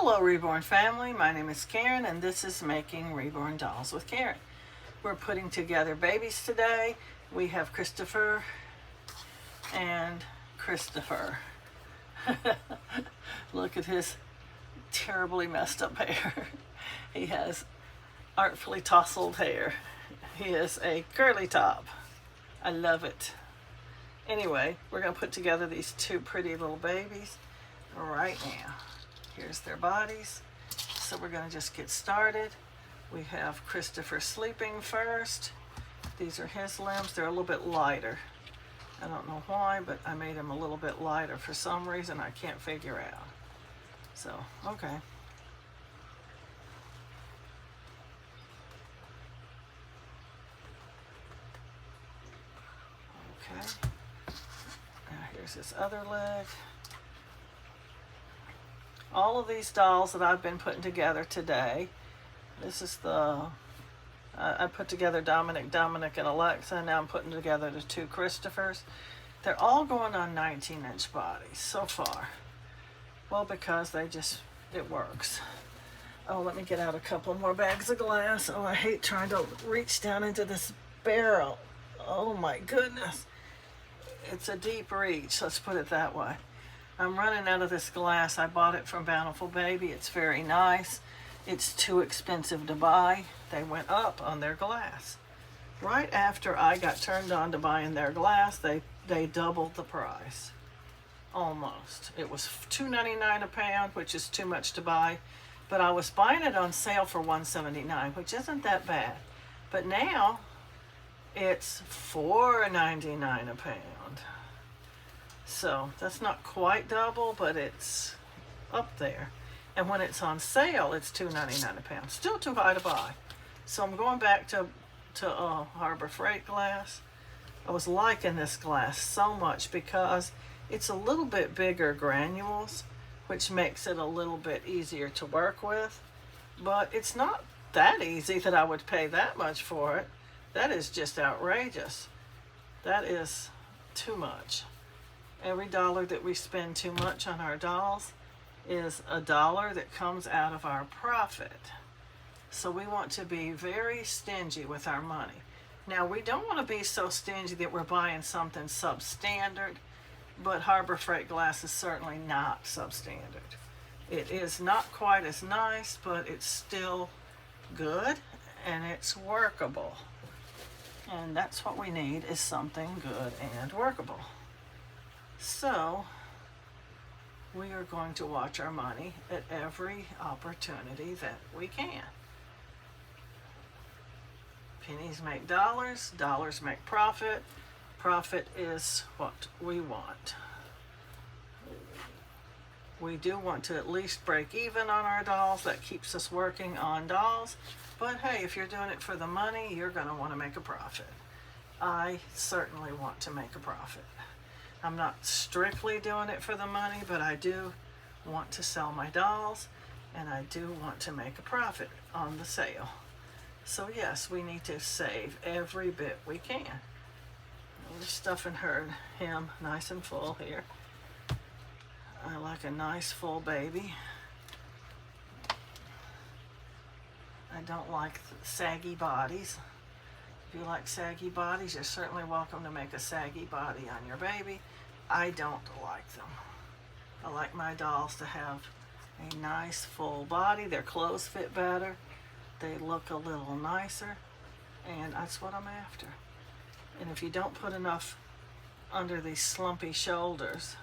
Hello Reborn family, my name is Karen and this is Making Reborn Dolls with Karen. We're putting together babies today. We have Christopher and Christopher. Look at his terribly messed up hair. He has artfully tousled hair. He is a curly top. I love it. Anyway, we're going to put together these two pretty little babies right now. Here's their bodies. So we're going to just get started. We have Christopher sleeping first. These are his limbs. They're a little bit lighter. I don't know why, but I made him a little bit lighter for some reason I can't figure out. So, okay. Okay. Now here's his other leg. All of these dolls that I've been putting together today, this is I put together Dominic, and Alexa, now I'm putting together the two Christophers. They're all going on 19-inch bodies so far. Well, because it works. Oh, let me get out a couple more bags of glass. Oh, I hate trying to reach down into this barrel. Oh my goodness. It's a deep reach, let's put it that way. I'm running out of this glass. I bought it from Bountiful Baby. It's very nice. It's too expensive to buy. They went up on their glass. Right after I got turned on to buying their glass, they doubled the price. Almost. It was $2.99 a pound, which is too much to buy. But I was buying it on sale for $1.79, which isn't that bad. But now, it's $4.99 a pound. So that's not quite double, but it's up there. And when it's on sale, it's $2.99 a pound. Still too high to buy. So I'm going back to Harbor Freight glass. I was liking this glass so much because it's a little bit bigger granules, which makes it a little bit easier to work with. But it's not that easy that I would pay that much for it. That is just outrageous. That is too much. Every dollar that we spend too much on our dolls is a dollar that comes out of our profit. So we want to be very stingy with our money. Now, we don't want to be so stingy that we're buying something substandard, but Harbor Freight glass is certainly not substandard. It is not quite as nice, but it's still good and it's workable. And that's what we need, is something good and workable. So, we are going to watch our money at every opportunity that we can. Pennies make dollars, dollars make profit. Profit is what we want. We do want to at least break even on our dolls. That keeps us working on dolls. But hey, if you're doing it for the money, you're going to want to make a profit. I certainly want to make a profit. I'm not strictly doing it for the money, but I do want to sell my dolls, and I do want to make a profit on the sale. So yes, we need to save every bit we can. We're stuffing him nice and full here. I like a nice full baby. I don't like saggy bodies. If you like saggy bodies, you're certainly welcome to make a saggy body on your baby. I don't like them. I like my dolls to have a nice full body. Their clothes fit better. They look a little nicer. And that's what I'm after. And if you don't put enough under these slumpy shoulders,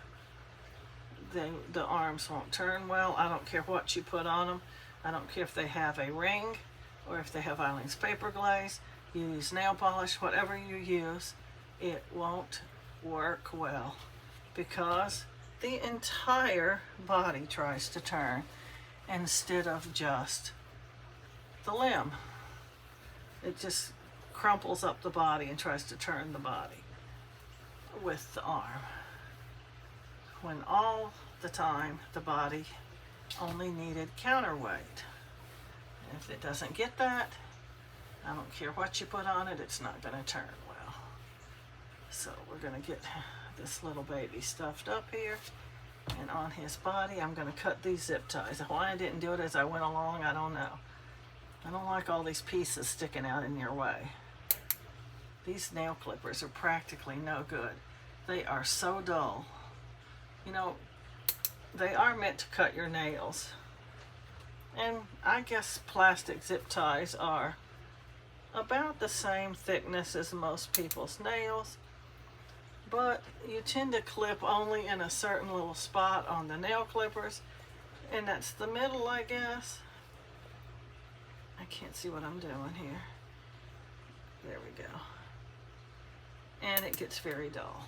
the arms won't turn well. I don't care what you put on them. I don't care if they have a ring or if they have Eileen's paper glaze. You use nail polish, whatever you use, it won't work well because the entire body tries to turn instead of just the limb. It just crumples up the body and tries to turn the body with the arm. When all the time the body only needed counterweight. And if it doesn't get that, I don't care what you put on it, it's not going to turn well. So we're going to get this little baby stuffed up here. And on his body, I'm going to cut these zip ties. Why I didn't do it as I went along, I don't know. I don't like all these pieces sticking out in your way. These nail clippers are practically no good. They are so dull. You know, they are meant to cut your nails. And I guess plastic zip ties are about the same thickness as most people's nails, but you tend to clip only in a certain little spot on the nail clippers, and that's the middle, I guess. I can't see what I'm doing here. There we go. And it gets very dull.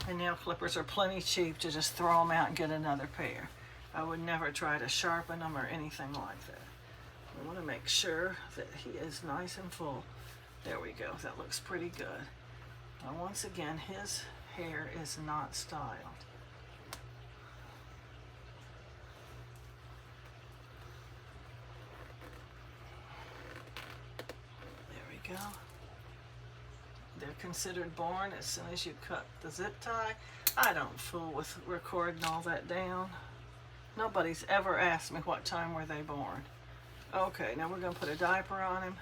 And nail clippers are plenty cheap to just throw them out and get another pair. I would never try to sharpen them or anything like that. I want to make sure that he is nice and full. There we go. That looks pretty good. Now, once again, his hair is not styled. There we go. They're considered born as soon as you cut the zip tie. I don't fool with recording all that down. Nobody's ever asked me what time were they born. Okay, now we're going to put a diaper on him.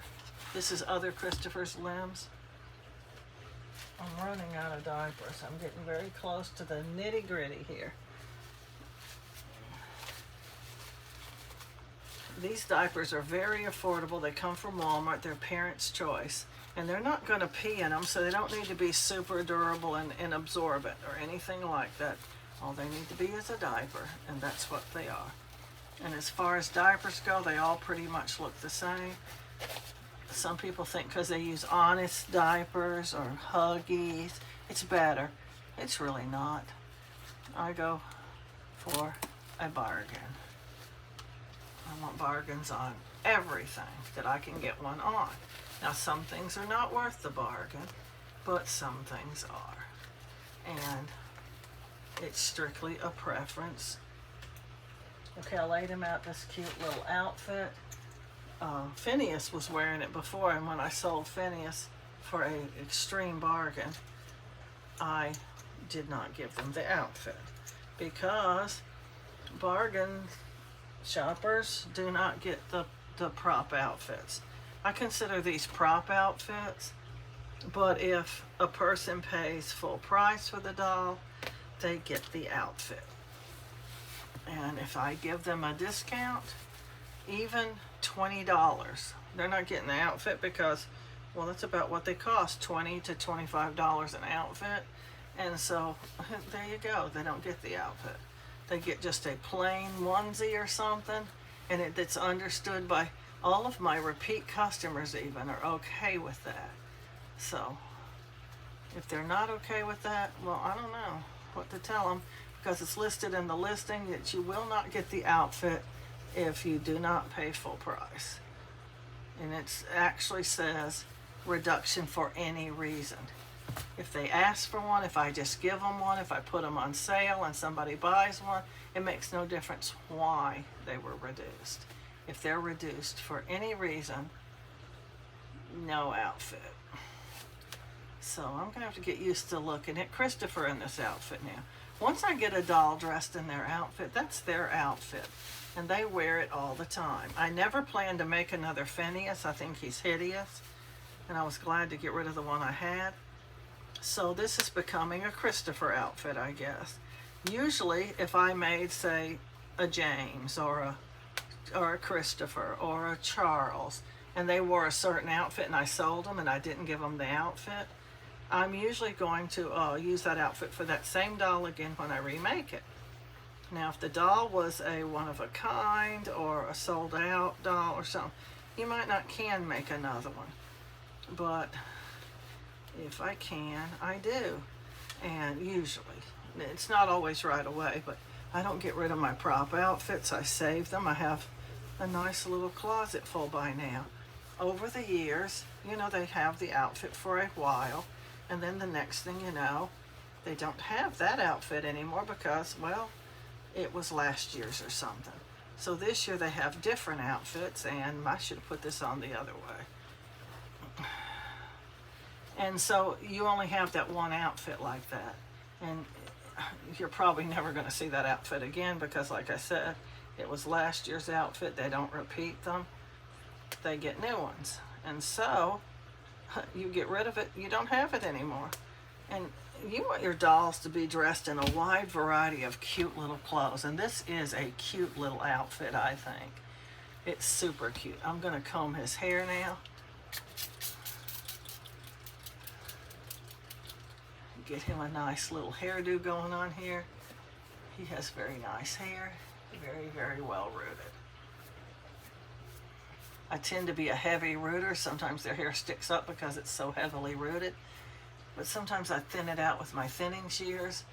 This is other Christopher's limbs. I'm running out of diapers. I'm getting very close to the nitty-gritty here. These diapers are very affordable. They come from Walmart. They're Parents' Choice. And they're not going to pee in them, so they don't need to be super durable and absorbent or anything like that. All they need to be is a diaper, and that's what they are. And as far as diapers go, they all pretty much look the same. Some people think because they use Honest diapers or Huggies, it's better. It's really not. I go for a bargain. I want bargains on everything that I can get one on. Now, some things are not worth the bargain, but some things are. And it's strictly a preference. Okay, I laid him out this cute little outfit. Phineas was wearing it before, and when I sold Phineas for an extreme bargain, I did not give them the outfit because bargain shoppers do not get the prop outfits. I consider these prop outfits, but if a person pays full price for the doll, they get the outfit. And if I give them a discount, even $20, they're not getting the outfit because, well, that's about what they cost, $20 to $25 an outfit. And so there you go, they don't get the outfit. They get just a plain onesie or something, and it's understood by all of my repeat customers even are okay with that. So if they're not okay with that, well, I don't know what to tell them, because it's listed in the listing that you will not get the outfit if you do not pay full price. And it actually says reduction for any reason. If they ask for one, if I just give them one, if I put them on sale and somebody buys one, it makes no difference why they were reduced. If they're reduced for any reason, no outfit. So I'm gonna have to get used to looking at Christopher in this outfit now. Once I get a doll dressed in their outfit, that's their outfit, and they wear it all the time. I never plan to make another Phineas. I think he's hideous, and I was glad to get rid of the one I had. So this is becoming a Christopher outfit, I guess. Usually, if I made, say, a James or a Christopher or a Charles, and they wore a certain outfit and I sold them and I didn't give them the outfit, I'm usually going to use that outfit for that same doll again when I remake it. Now, if the doll was a one-of-a-kind or a sold-out doll or something, you might not can make another one. But if I can, I do. And usually, it's not always right away, but I don't get rid of my prop outfits. I save them. I have a nice little closet full by now. Over the years, you know, they have the outfit for a while, and then the next thing you know, they don't have that outfit anymore because, well, it was last year's or something. So this year they have different outfits, and I should have put this on the other way. And so you only have that one outfit like that. And you're probably never going to see that outfit again because, like I said, it was last year's outfit. They don't repeat them, they get new ones. And so you get rid of it, you don't have it anymore. And you want your dolls to be dressed in a wide variety of cute little clothes. And this is a cute little outfit, I think. It's super cute. I'm going to comb his hair now. Get him a nice little hairdo going on here. He has very nice hair, very, very well rooted. I tend to be a heavy rooter. Sometimes their hair sticks up because it's so heavily rooted. But sometimes I thin it out with my thinning shears,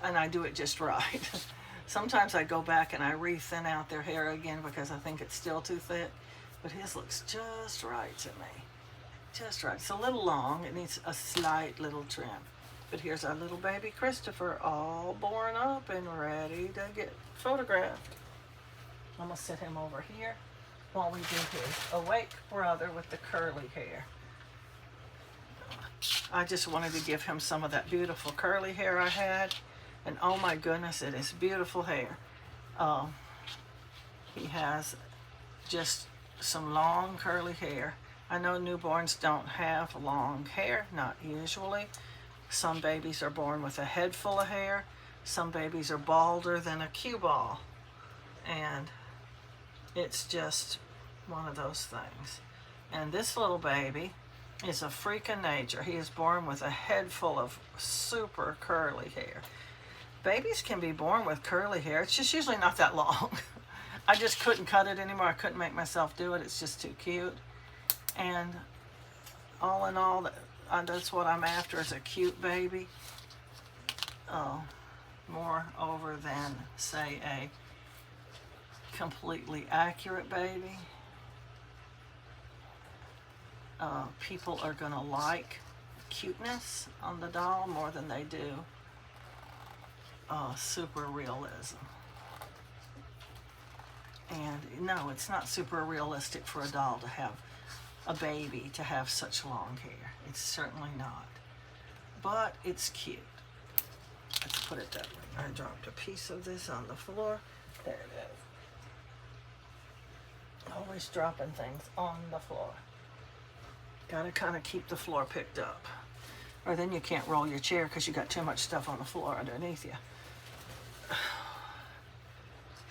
and I do it just right. Sometimes I go back and I re-thin out their hair again because I think it's still too thick. But his looks just right to me. Just right. It's a little long. It needs a slight little trim. But here's our little baby Christopher, all born up and ready to get photographed. I'm going to sit him over here while we do his awake brother with the curly hair. I just wanted to give him some of that beautiful curly hair I had. And oh my goodness, it is beautiful hair. He has just some long curly hair. I know newborns don't have long hair, not usually. Some babies are born with a head full of hair. Some babies are balder than a cue ball. And it's just one of those things. And this little baby is a freak of nature. He is born with a head full of super curly hair. Babies can be born with curly hair. It's just usually not that long. I just couldn't cut it anymore. I couldn't make myself do it. It's just too cute. And all in all, that's what I'm after, is a cute baby. More over than, say, a completely accurate baby. People are going to like cuteness on the doll more than they do super realism. And no, it's not super realistic for a doll to have a baby to have such long hair. It's certainly not. But it's cute. Let's put it that way. I dropped a piece of this on the floor. There it is. Always dropping things on the floor. Gotta kind of keep the floor picked up. Or then you can't roll your chair because you got too much stuff on the floor underneath you.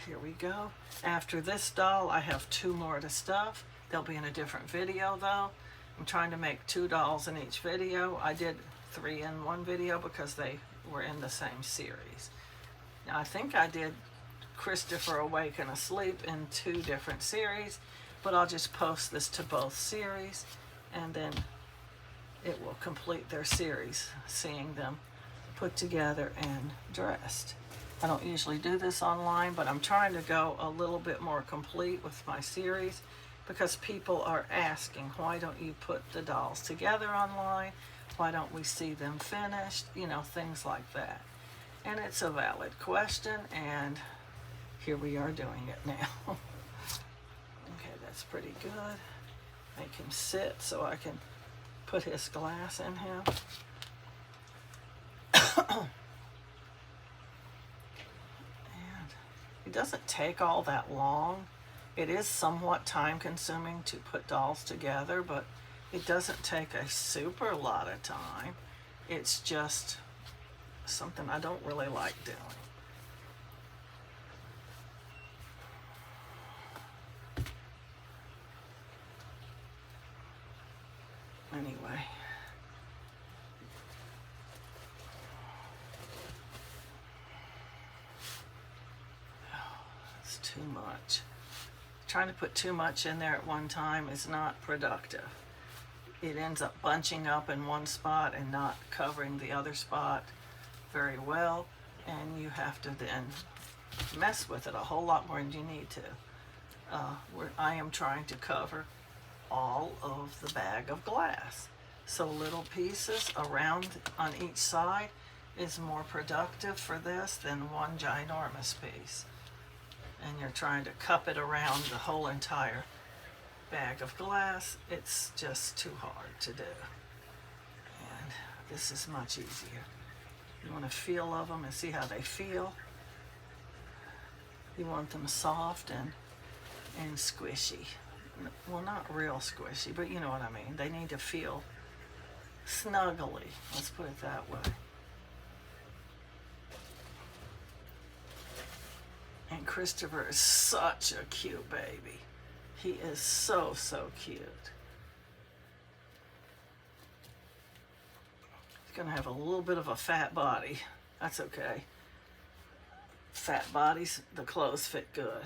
Here we go. After this doll, I have 2 more to stuff. They'll be in a different video though. I'm trying to make 2 dolls in each video. I did 3 in one video because they were in the same series. Now I think I did Christopher Awake and Asleep in 2 different series, but I'll just post this to both series and then it will complete their series, seeing them put together and dressed. I don't usually do this online, but I'm trying to go a little bit more complete with my series because people are asking, why don't you put the dolls together online? Why don't we see them finished? You know, things like that. And it's a valid question, and here we are doing it now. Okay, that's pretty good. Make him sit so I can put his glass in him. It doesn't take all that long. It is somewhat time consuming to put dolls together, but it doesn't take a super lot of time. It's just something I don't really like doing. Anyway. Too much. Trying to put too much in there at one time is not productive. It ends up bunching up in one spot and not covering the other spot very well, and you have to then mess with it a whole lot more than you need to. I am trying to cover all of the bag of glass, so little pieces around on each side is more productive for this than one ginormous piece. And you're trying to cup it around the whole entire bag of glass, it's just too hard to do. this is much easier. You want a feel of them and see how they feel. You want them soft and squishy. Well, not real squishy, but you know what I mean. They need to feel snuggly. Let's put it that way. And Christopher is such a cute baby. He is so, so cute. He's gonna have a little bit of a fat body. That's okay. Fat bodies, the clothes fit good.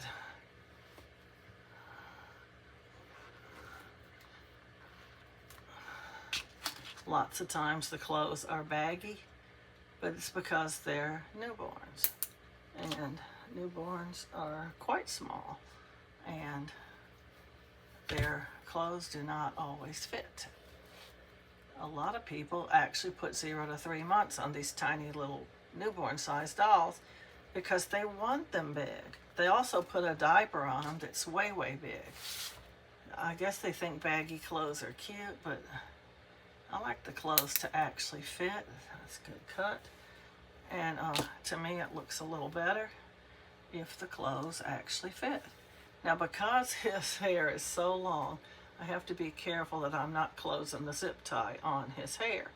Lots of times the clothes are baggy, but it's because they're newborns. And newborns are quite small, and their clothes do not always fit. A lot of people actually put 0 to 3 months on these tiny little newborn sized dolls because they want them big. They also put a diaper on them that's way, way big. I guess they think baggy clothes are cute, but I like the clothes to actually fit. That's a good cut. And to me, it looks a little better if the clothes actually fit. Now, because his hair is so long, I have to be careful that I'm not closing the zip tie on his hair.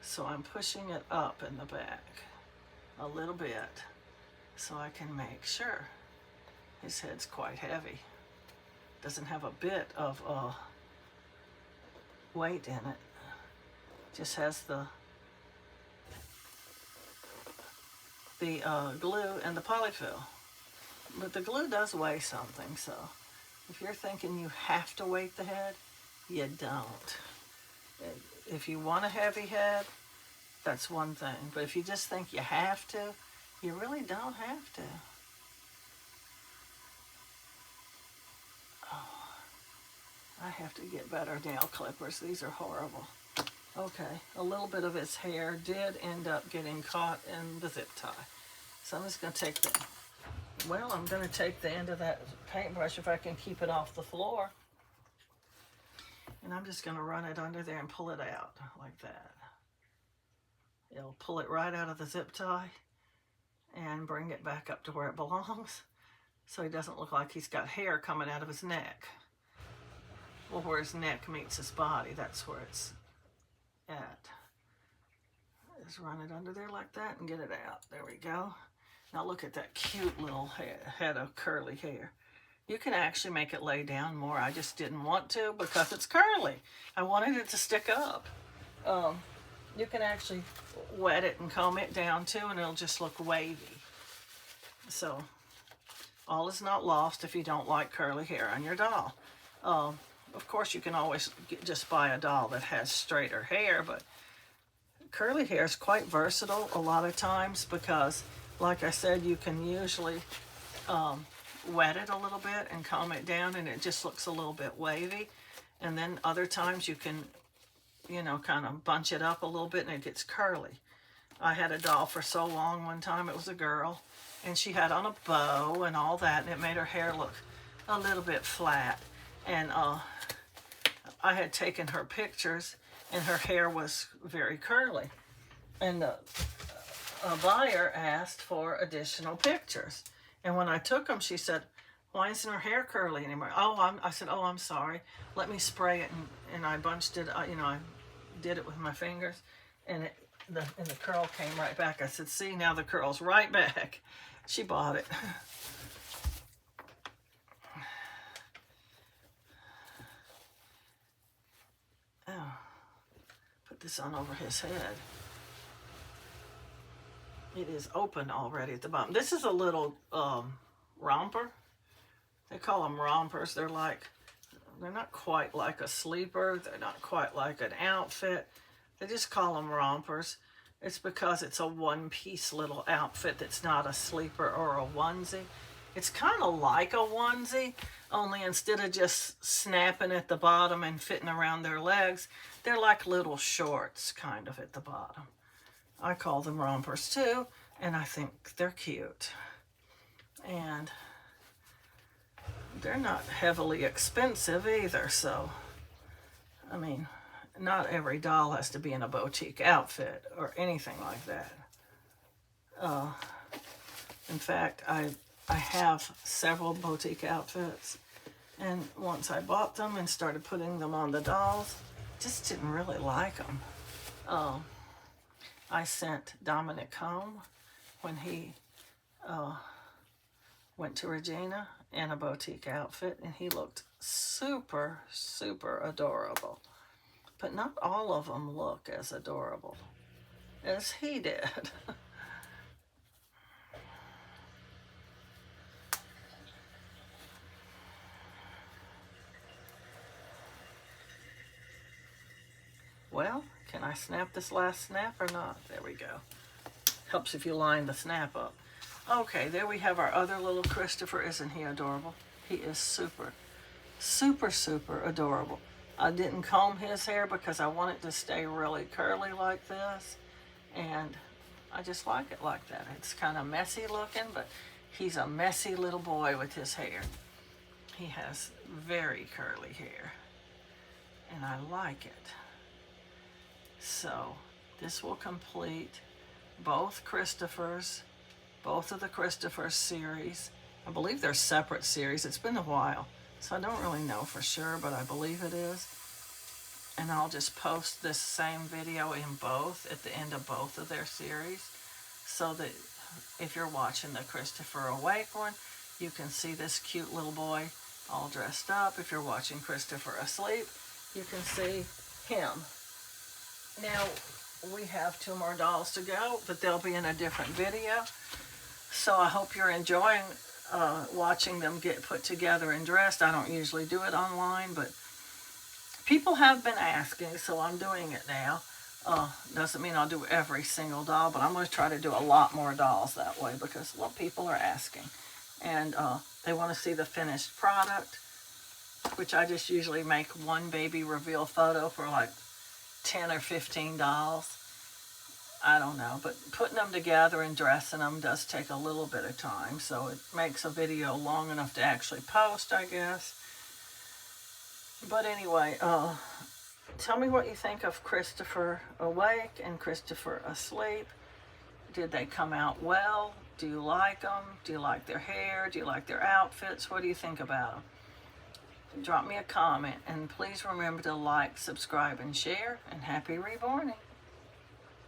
So I'm pushing it up in the back a little bit so I can make sure. His head's quite heavy. Doesn't have a bit of weight in it. Just has the glue and the polyfill. But the glue does weigh something, so if you're thinking you have to weight the head, you don't. If you want a heavy head, that's one thing. But if you just think you have to, you really don't have to. Oh, I have to get better nail clippers. These are horrible. Okay, a little bit of his hair did end up getting caught in the zip tie. So I'm just going to take I'm going to take the end of that paintbrush if I can keep it off the floor. And I'm just going to run it under there and pull it out like that. It'll pull it right out of the zip tie and bring it back up to where it belongs, so he doesn't look like he's got hair coming out of his neck. Well, where his neck meets his body, that's where it's at. Just run it under there like that and get it out. There we go. Now look at that cute little head of curly hair. You can actually make it lay down more. I just didn't want to because it's curly. I wanted it to stick up. You can actually wet it and comb it down too, and it'll just look wavy. So all is not lost if you don't like curly hair on your doll. Of course, you can always just buy a doll that has straighter hair, but curly hair is quite versatile a lot of times because, like I said, you can usually wet it a little bit and comb it down, and it just looks a little bit wavy. And then other times you can, you know, kind of bunch it up a little bit and it gets curly. I had a doll for so long one time, it was a girl, and she had on a bow and all that, and it made her hair look a little bit flat. And I had taken her pictures, and her hair was very curly. And a buyer asked for additional pictures. And when I took them, she said, "Why isn't her hair curly anymore?" I said, "Oh, I'm sorry. Let me spray it." And I bunched it, you know, I did it with my fingers, and the curl came right back. I said, "See, now the curl's right back." She bought it. Oh, put this on over his head. It is open already at the bottom. This is a little romper. They call them rompers. They're not quite like a sleeper. They're not quite like an outfit. They just call them rompers. It's because it's a one-piece little outfit that's not a sleeper or a onesie. It's kind of like a onesie, only instead of just snapping at the bottom and fitting around their legs, they're like little shorts kind of at the bottom. I call them rompers too, and I think they're cute. And they're not heavily expensive either, so, I mean, not every doll has to be in a boutique outfit or anything like that. In fact, I have several boutique outfits, and once I bought them and started putting them on the dolls, just didn't really like them. I sent Dominic home when he went to Regina in a boutique outfit, and he looked super, super adorable. But not all of them look as adorable as he did. Well, can I snap this last snap or not? There we go. Helps if you line the snap up. Okay, there we have our other little Christopher. Isn't he adorable? He is super, super, super adorable. I didn't comb his hair because I want it to stay really curly like this. And I just like it like that. It's kind of messy looking, but he's a messy little boy with his hair. He has very curly hair, and I like it. So this will complete both Christophers, both of the Christopher series. I believe they're separate series. It's been a while, so I don't really know for sure, but I believe it is. And I'll just post this same video in both, at the end of both of their series, so that if you're watching the Christopher Awake one, you can see this cute little boy all dressed up. If you're watching Christopher Asleep, you can see him. Now, we have 2 more dolls to go, but they'll be in a different video. So I hope you're enjoying watching them get put together and dressed. I don't usually do it online, but people have been asking, so I'm doing it now. Doesn't mean I'll do every single doll, but I'm going to try to do a lot more dolls that way because, well, people are asking. And they want to see the finished product, which I just usually make one baby reveal photo for like 10 or 15 dolls. I don't know, but putting them together and dressing them does take a little bit of time, so it makes a video long enough to actually post, I guess. But anyway, tell me what you think of Christopher Awake and Christopher Asleep. Did they come out well? Do you like them? Do you like their hair? Do you like their outfits? What do you think about them? Drop me a comment, and please remember to like, subscribe, and share, and happy reborning.